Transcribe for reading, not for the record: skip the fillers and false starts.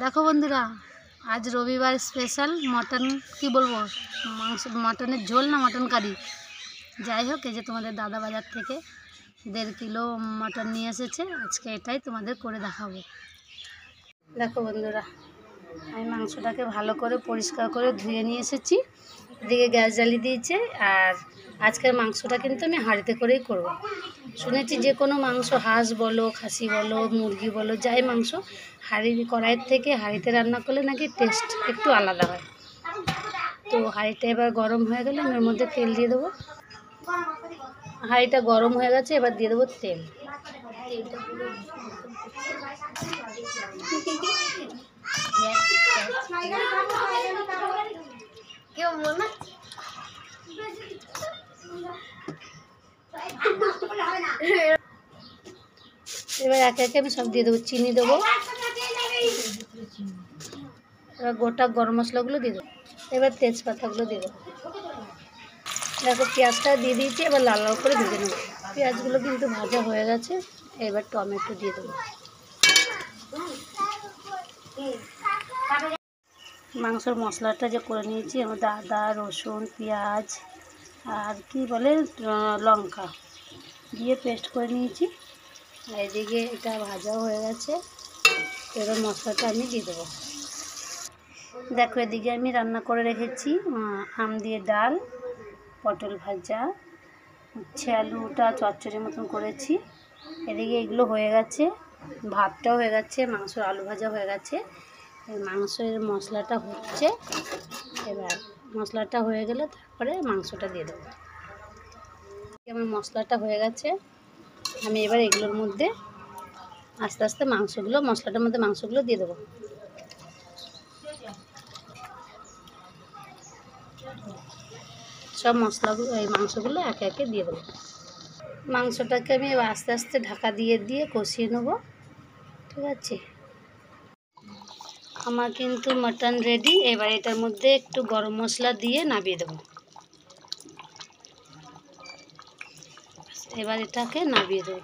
দেখো বন্ধুরা, আজ রবিবার স্পেশাল মটন, কি বলবো, মাংস, মটনের ঝোল না মটন কারি, যাই হোক, এই যে তোমাদের দাদা বাজার থেকে 1.5 কিলো মটন নিয়ে এসেছে। আজকে এটাই তোমাদের করে দেখাবো। দেখো বন্ধুরা, আমি মাংসটাকে ভালো করে পরিষ্কার করে ধুয়ে নিয়ে এসেছি। এদিকে গ্যাস জ্বালিয়ে দিয়েছে। আর আজকের মাংসটা কিন্তু আমি হাঁড়িতে করেই করব। শুনেছি যে কোনো মাংস, হাঁস বলো, খাসি বলো, মুরগি বলো, যাই মাংস হাঁড়ির কড়াইয়ের থেকে হাঁড়িতে রান্না করলে নাকি টেস্ট একটু আলাদা হয়। তো হাঁড়িটা এবার গরম হয়ে গেলে আমি ওর মধ্যে তেল দিয়ে দেবো। হাঁড়িটা গরম হয়ে গেছে, এবার দিয়ে দেবো তেল। এবার একে একে আমি সব দিয়ে দেবো। চিনি দেবো, এবার গোটা গরম মশলাগুলো দিয়ে দেবো, এবার তেজপাতাগুলো দিয়ে দেবো। দেখো পেঁয়াজটা দিয়ে দিয়েছি, এবার লাল লাল করে ভেজে নেবো। পেঁয়াজগুলো কিন্তু ভাজা হয়ে গেছে, এবার টমেটো দিয়ে দেবো। মাংসের মশলাটা যে করে নিয়েছি, এর মধ্যে আদা, রসুন, পেঁয়াজ আর কি বলে লঙ্কা দিয়ে পেস্ট করে নিয়েছি। এদিকে এটা ভাজাও হয়ে গেছে, এবার মশলাটা আমি দিয়ে দেবো। দেখো এদিকে আমি রান্না করে রেখেছি আম দিয়ে ডাল, পটল ভাজা, উচ্ছে আলুটা চচ্চড়ির মতন করেছি। এদিকে এগুলো হয়ে গেছে, ভাতটাও হয়ে গেছে, মাংসের আলু ভাজা হয়ে গেছে। মাংসের মশলাটা হচ্ছে, এবার মশলাটা হয়ে গেলে তারপরে মাংসটা দিয়ে দেবো। আমার মশলাটা হয়ে গেছে, আমি এবার এগুলোর মধ্যে আস্তে আস্তে মাংসগুলো, মশলাটার মধ্যে মাংসগুলো দিয়ে দেবো। সব মশলাগুলো, এই মাংসগুলো একে একে দিয়ে দেবো। মাংসটাকে আমি আস্তে আস্তে ঢাকা দিয়ে দিয়ে কষিয়ে নেবো, ঠিক আছে। আমার কিন্তু মটন রেডি। এবার এটার মধ্যে একটু গরম মশলা দিয়ে নামিয়ে দেবো। এবার এটাকে নামিয়ে দেবো।